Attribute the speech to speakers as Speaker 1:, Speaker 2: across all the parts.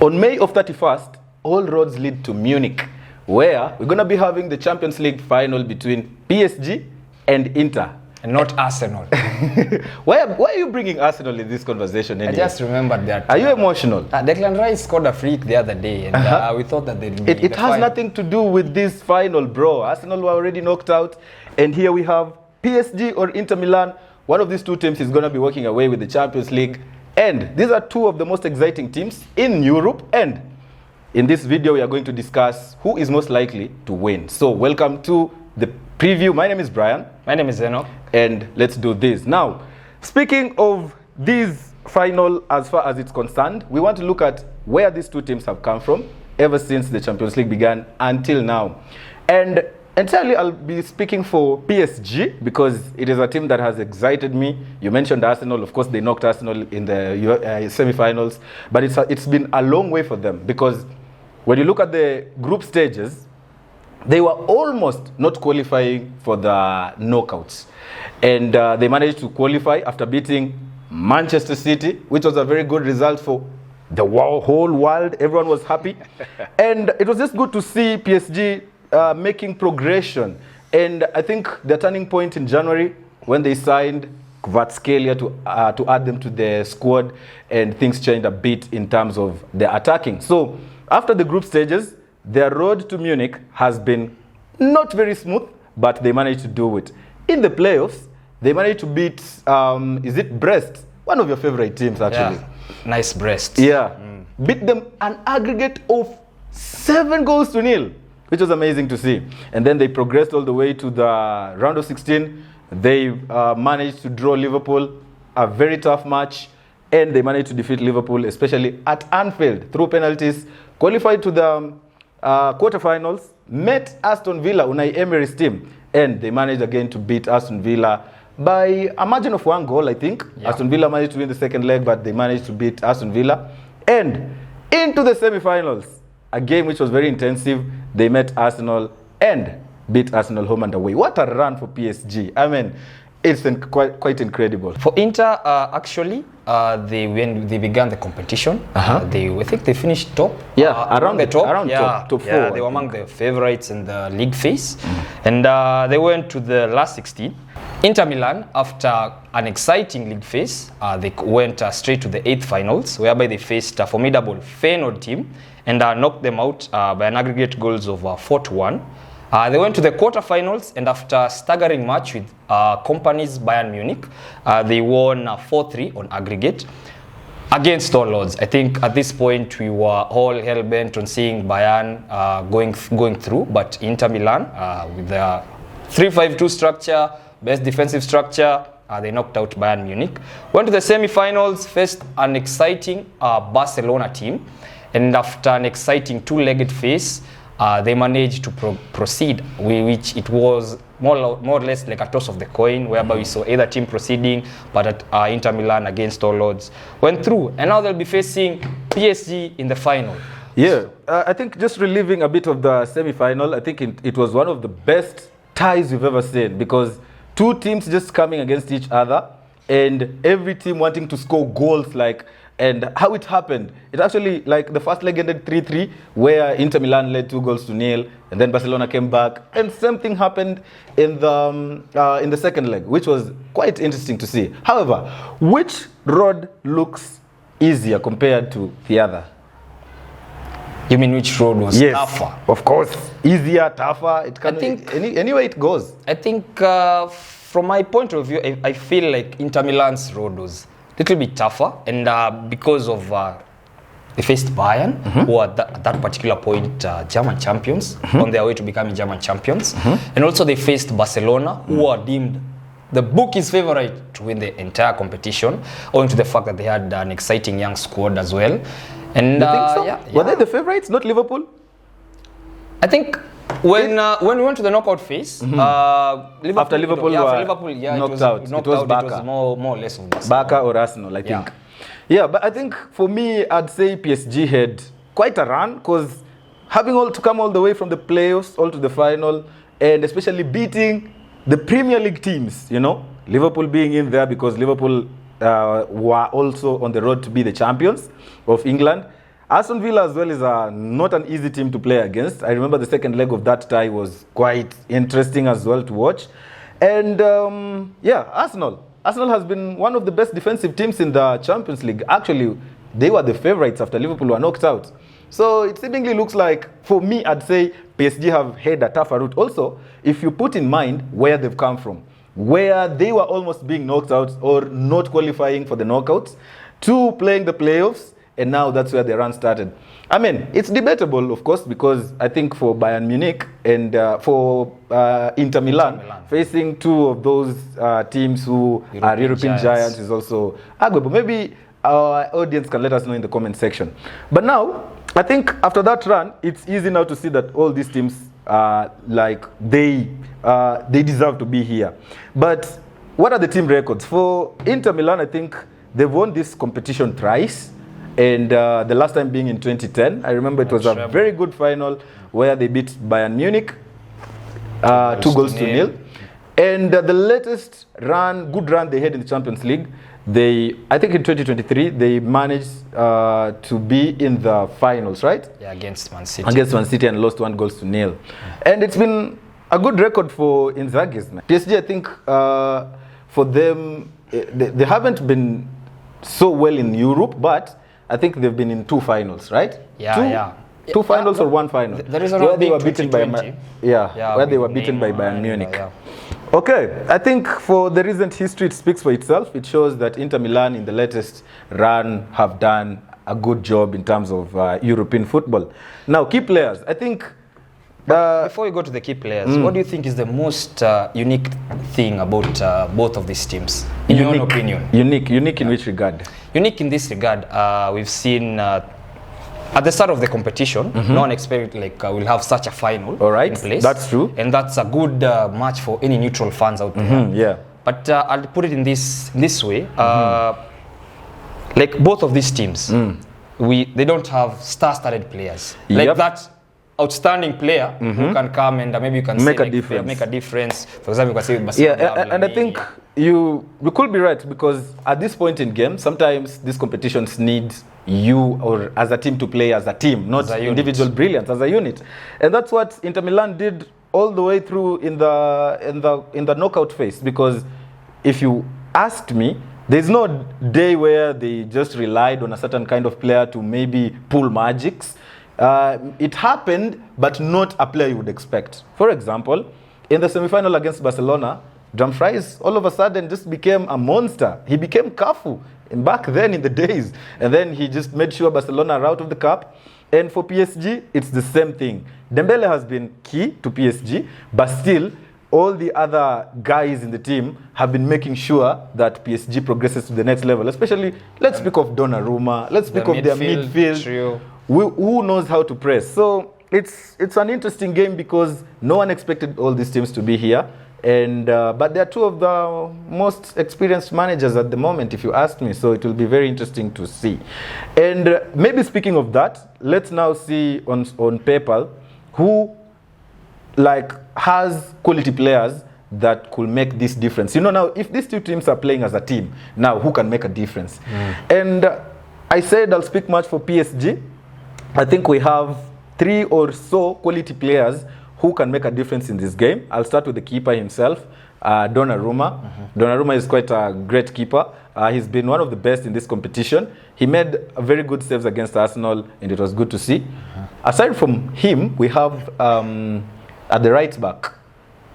Speaker 1: On May of 31st, all roads lead to Munich, where we're going to be having the Champions League final between PSG and Inter.
Speaker 2: And not Arsenal.
Speaker 1: Why are you bringing Arsenal in this conversation anyway?
Speaker 2: I just remembered that.
Speaker 1: Are you emotional?
Speaker 2: Declan Rice scored a freak the other day, and we thought that they'd be
Speaker 1: It has nothing to do with this final, bro. Arsenal were already knocked out, and here we have PSG or Inter Milan. One of these two teams is going to be walking away with the Champions League. And these are two of the most exciting teams in Europe. And in this video, we are going to discuss who is most likely to win. So welcome to the preview. My name is Brian.
Speaker 2: My name is Zeno.
Speaker 1: And let's do this. Now, speaking of this final as far as it's concerned, we want to look at where these two teams have come from ever since the Champions League began until now. And entirely, I'll be speaking for PSG because it is a team that has excited me. You mentioned Arsenal. Of course, they knocked Arsenal in the semi-finals. But it's been a long way for them because when you look at the group stages, they were almost not qualifying for the knockouts. And they managed to qualify after beating Manchester City, which was a very good result for the whole world. Everyone was happy. And it was just good to see PSG making progression. And I think the turning point in January when they signed Kvaratskhelia to add them to the squad, and things changed a bit in terms of the attacking. So after the group stages, their road to Munich has been not very smooth, but they managed to do it. In the playoffs, they managed to beat, is it Brest? One of your favorite teams, actually.
Speaker 2: Yeah. Nice Brest.
Speaker 1: Yeah. Beat them an aggregate of 7-0, which was amazing to see. And then they progressed all the way to the round of 16. They managed to draw Liverpool, a very tough match. And they managed to defeat Liverpool, especially at Anfield, through penalties. Qualified to the quarterfinals, met Aston Villa, Unai Emery's team, and they managed again to beat Aston Villa by a margin of 1 goal, I think. Yeah. Aston Villa managed to win the second leg, but they managed to beat Aston Villa. And into the semi-finals, a game which was very intensive, they met Arsenal and beat Arsenal home and away. What a run for PSG. I mean, it's quite incredible.
Speaker 2: For Inter, actually, when they began the competition, I think they finished top.
Speaker 1: Yeah, around the top. Top 4.
Speaker 2: Yeah, they were among the favorites in the league phase. And they went to the last 16. Inter Milan, after an exciting league phase, they went straight to the 8th finals, whereby they faced a formidable Feyenoord team and knocked them out by an aggregate goals of 4-1. They went to the quarterfinals, and after a staggering match with companies Bayern Munich, they won 4-3 on aggregate against all odds. I think at this point we were all hell-bent on seeing Bayern going through, but Inter Milan, with their 3-5-2 structure, best defensive structure, they knocked out Bayern Munich. Went to the semi-finals, faced an exciting Barcelona team, and after an exciting two-legged phase, they managed to proceed, which it was more or less like a toss of the coin, whereby we saw either team proceeding, but at Inter Milan, against all odds, went through. And now they'll be facing PSG in the final.
Speaker 1: Yeah, I think just reliving a bit of the semi-final, I think it was one of the best ties we've ever seen, because two teams just coming against each other, and every team wanting to score goals, and how it happened. It actually, the first leg ended 3-3, where Inter Milan led 2-0, and then Barcelona came back, and same thing happened in the second leg, which was quite interesting to see. However, which road looks easier compared to the other?
Speaker 2: You mean which road was tougher?
Speaker 1: Of course, easier, tougher. It can, I think any way it goes.
Speaker 2: I think from my point of view, I feel like Inter Milan's road was little bit tougher, and because of they faced Bayern, who are at that particular point German champions, on their way to becoming German champions, and also they faced Barcelona, who are deemed the bookies' favorite to win the entire competition, owing to the fact that they had an exciting young squad as well. And
Speaker 1: you think so? Were they the favorites, not Liverpool?
Speaker 2: I think when we went to the knockout phase,
Speaker 1: after Liverpool knocked out, it was Barca.
Speaker 2: It was more or less of
Speaker 1: Barca or Arsenal, I think. Yeah, but I think for me, I'd say PSG had quite a run, because having to come all the way from the playoffs all to the final, and especially beating the Premier League teams, Liverpool being in there because Liverpool were also on the road to be the champions of England. Aston Villa as well is not an easy team to play against. I remember the second leg of that tie was quite interesting as well to watch. And Arsenal. Arsenal has been one of the best defensive teams in the Champions League. Actually, they were the favourites after Liverpool were knocked out. So it seemingly looks like, for me, I'd say PSG have had a tougher route. Also, if you put in mind where they've come from, where they were almost being knocked out or not qualifying for the knockouts, to playing the playoffs, and now that's where the run started. I mean, it's debatable, of course, because I think for Bayern Munich and for Inter Milan, facing two of those teams who are European giants is also arguable. Maybe our audience can let us know in the comment section. But now, I think after that run, it's easy now to see that all these teams, they deserve to be here. But what are the team records? For Inter Milan, I think they've won this competition thrice. And the last time being in 2010. I remember it was a very good final where they beat Bayern Munich 2 goals to nil. And the latest good run they had in the Champions League, I think in 2023, they managed to be in the finals, right?
Speaker 2: Yeah, against Man City.
Speaker 1: Against Man City and lost 1 goals to nil. And it's been a good record for Inzaghi's. PSG, I think, for them, they haven't been so well in Europe, but I think they've been in 2 finals, right? Two finals or 1 final.
Speaker 2: There is
Speaker 1: where they were beaten by where they were beaten by Bayern Munich. Okay, I think for the recent history, it speaks for itself. It shows that Inter Milan in the latest run have done a good job in terms of European football. Now, key players. I think
Speaker 2: before we go to the key players, what do you think is the most unique thing about both of these teams, in your own opinion?
Speaker 1: Unique in which regard?
Speaker 2: Unique in this regard, we've seen at the start of the competition, no one expected we'll have such a final in place.
Speaker 1: That's true.
Speaker 2: And that's a good match for any neutral fans out there. But I'll put it in this way. Like both of these teams, they don't have star-studded players. Like that outstanding player who can come and maybe you can
Speaker 1: make
Speaker 2: say
Speaker 1: make
Speaker 2: a difference. For example, you can say with Barcelona.
Speaker 1: And I think you could be right, because at this point in game, sometimes these competitions need you or as a team to play as a team, not individual brilliance, as a unit. And that's what Inter Milan did all the way through in the knockout phase, because if you asked me, there's no day where they just relied on a certain kind of player to maybe pull magics. It happened, but not a player you would expect. For example, in the semi-final against Barcelona, Dumfries all of a sudden just became a monster. He became Cafu back then in the days. And then he just made sure Barcelona are out of the cup. And for PSG, it's the same thing. Dembele has been key to PSG, but still, all the other guys in the team have been making sure that PSG progresses to the next level. Especially, let's speak of Donnarumma, let's speak of their midfield trio. Who knows how to press. So it's an interesting game because no one expected all these teams to be here. And but they're 2 of the most experienced managers at the moment, if you ask me. So it will be very interesting to see. And maybe speaking of that, let's now see on paper who has quality players that could make this difference. You know, now if these 2 teams are playing as a team, now who can make a difference? And I said I'll speak much for PSG. I think we have 3 or so quality players who can make a difference in this game. I'll start with the keeper himself, Donnarumma. Donnarumma is quite a great keeper. He's been one of the best in this competition. He made very good saves against Arsenal, and it was good to see. Aside from him, we have at the right back,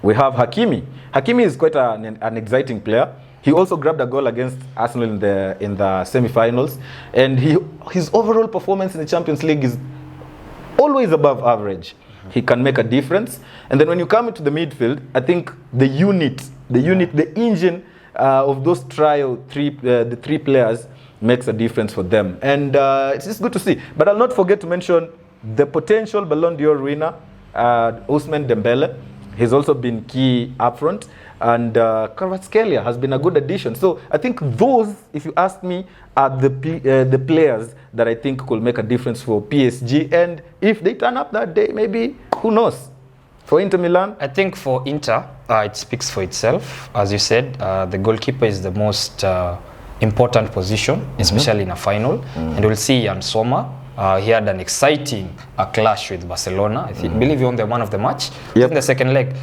Speaker 1: we have Hakimi. Hakimi is quite an exciting player. He also grabbed a goal against Arsenal in the semi-finals, and his overall performance in the Champions League is always above average. He can make a difference. And then when you come into the midfield, I think the engine of those the 3 players makes a difference for them. And it's just good to see. But I'll not forget to mention the potential Ballon d'Or winner, Ousmane Dembele. He's also been key up front. And Kvaratskhelia has been a good addition. So I think those, if you ask me, are the players that I think could make a difference for PSG. And if they turn up that day, maybe, who knows? For Inter Milan?
Speaker 2: I think for Inter, it speaks for itself. As you said, the goalkeeper is the most important position, especially in a final. And we'll see Jan Sommer he had an exciting clash with Barcelona. I believe he won the man of the match in the second leg.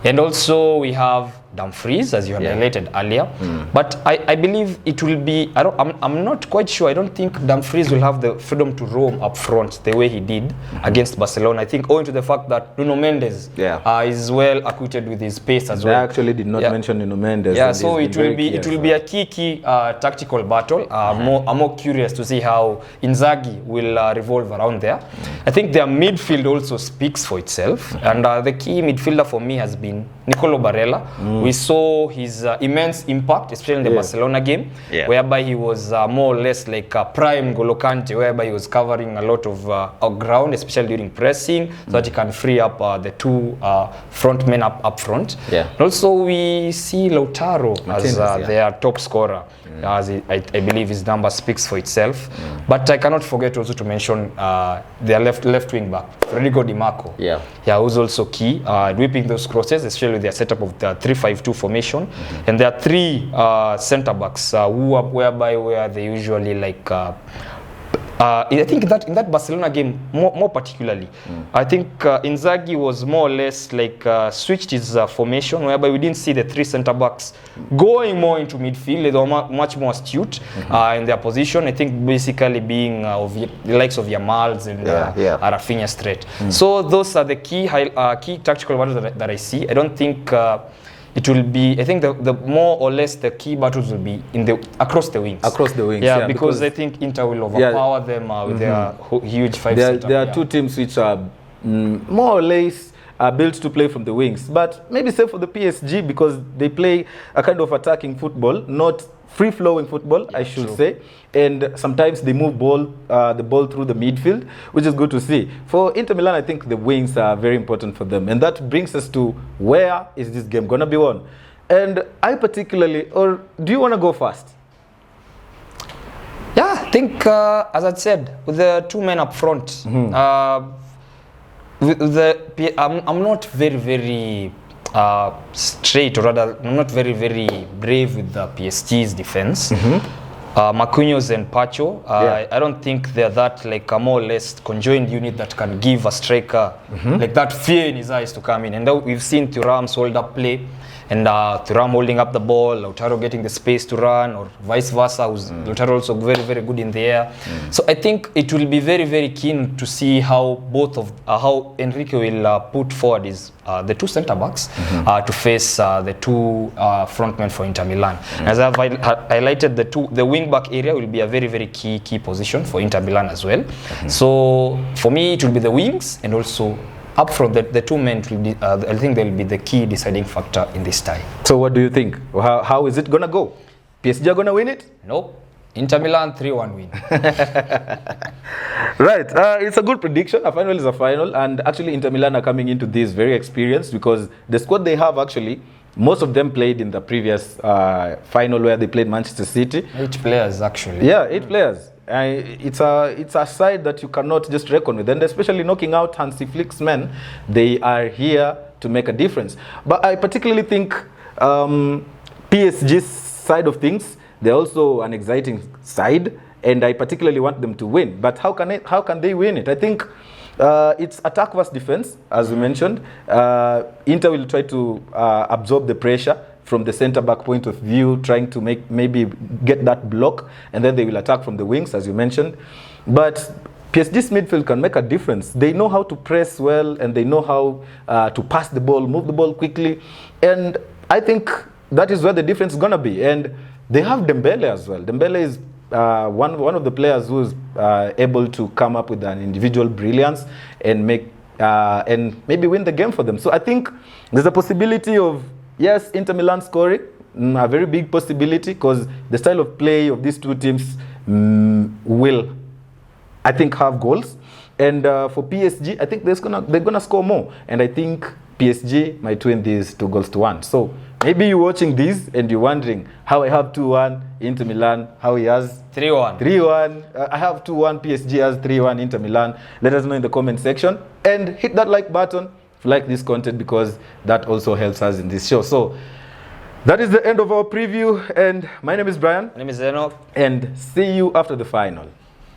Speaker 2: And also we have Dumfries, as you had highlighted earlier. But I believe it will be, I'm not quite sure. I don't think Dumfries will have the freedom to roam up front the way he did against Barcelona. I think owing to the fact that Nuno Mendes is well acquainted with his pace as well.
Speaker 1: I actually did not mention Nuno Mendes.
Speaker 2: Yeah, so it will be a key tactical battle. I'm more curious to see how Inzaghi will revolve around there. I think their midfield also speaks for itself. And the key midfielder for me has been Nicolo Barella. We saw his immense impact, especially in the Barcelona game, whereby he was more or less like a prime N'Golo Kante, whereby he was covering a lot of ground, especially during pressing, so that he can free up the two front men up front. And also we see Lautaro as their top scorer. As I believe his number speaks for itself. But I cannot forget also to mention their left wing back, Federico Di Marco. Who's also key, whipping those crosses, especially with their setup of the 3-5-2 formation. And there are three centre backs where they usually like. I think that in that Barcelona game, more particularly, I think Inzaghi was more or less like switched his formation, whereby we didn't see the three centre backs going more into midfield. They were much more astute in their position. I think basically being of the likes of Yamal's and Rafinha's threat. So those are the key tactical battles that I see. I don't think. It will be. I think the more or less the key battles will be across the wings. Across the wings, because I think Inter will overpower them with their huge five.
Speaker 1: There are two teams which are more or less built to play from the wings, but maybe save for the PSG because they play a kind of attacking football, not free-flowing football, I should say. And sometimes they move the ball through the midfield, which is good to see. For Inter Milan, I think the wings are very important for them. And that brings us to where is this game going to be won? And I particularly, or do you want to go first?
Speaker 2: Yeah, I think, as I said, with the two men up front, I'm not very straight, or rather, I'm not very brave with the PSG's defense. Marquinhos and Pacho, I don't think they're that like a more or less conjoined unit that can give a striker like that fear in his eyes to come in. And we've seen Thuram's hold up play, and Thuram holding up the ball, Lautaro getting the space to run, or vice versa. Lautaro also very good in the air. So I think it will be very keen to see how how Enrique will put forward the two centre backs to face the two frontmen for Inter Milan. As I've highlighted, the wing back area will be a very key position for Inter Milan as well. So for me, it will be the wings, and also up front, the two men will be, I think they'll be the key deciding factor in this tie.
Speaker 1: So what do you think? How is it going to go? PSG are going to win it?
Speaker 2: Nope. Inter Milan 3-1 win.
Speaker 1: Right. It's a good prediction. A final is a final. And actually, Inter Milan are coming into this very experienced because the squad they have actually, most of them played in the previous final where they played Manchester City.
Speaker 2: 8 players actually.
Speaker 1: Yeah, 8 players. It's a side that you cannot just reckon with, and especially knocking out Hansi Flick's men, they are here to make a difference. But I particularly think PSG's side of things, they're also an exciting side, and I particularly want them to win. But how can they win it? I think it's attack versus defense, as we mentioned. Inter will try to absorb the pressure from the centre-back point of view, trying to maybe get that block, and then they will attack from the wings, as you mentioned. But PSG's midfield can make a difference. They know how to press well, and they know how to pass the ball, move the ball quickly, and I think that is where the difference is going to be. And they have Dembele as well. Dembele is one of the players who is able to come up with an individual brilliance and maybe win the game for them. So I think there's a possibility of, yes, Inter Milan scoring, a very big possibility, because the style of play of these two teams will, I think, have goals. And for PSG, I think they're gonna score more. And I think PSG might win these 2-1. So maybe you're watching this and you're wondering how I have 2-1 Inter Milan, how he has
Speaker 2: 3-1.
Speaker 1: 3-1. I have 2-1, PSG has 3-1 Inter Milan. Let us know in the comment section. And hit that like button if you like this content, because that also helps us in this show. So that is the end of our preview. And my name is Brian.
Speaker 2: My name is Enoch.
Speaker 1: And see you after the final.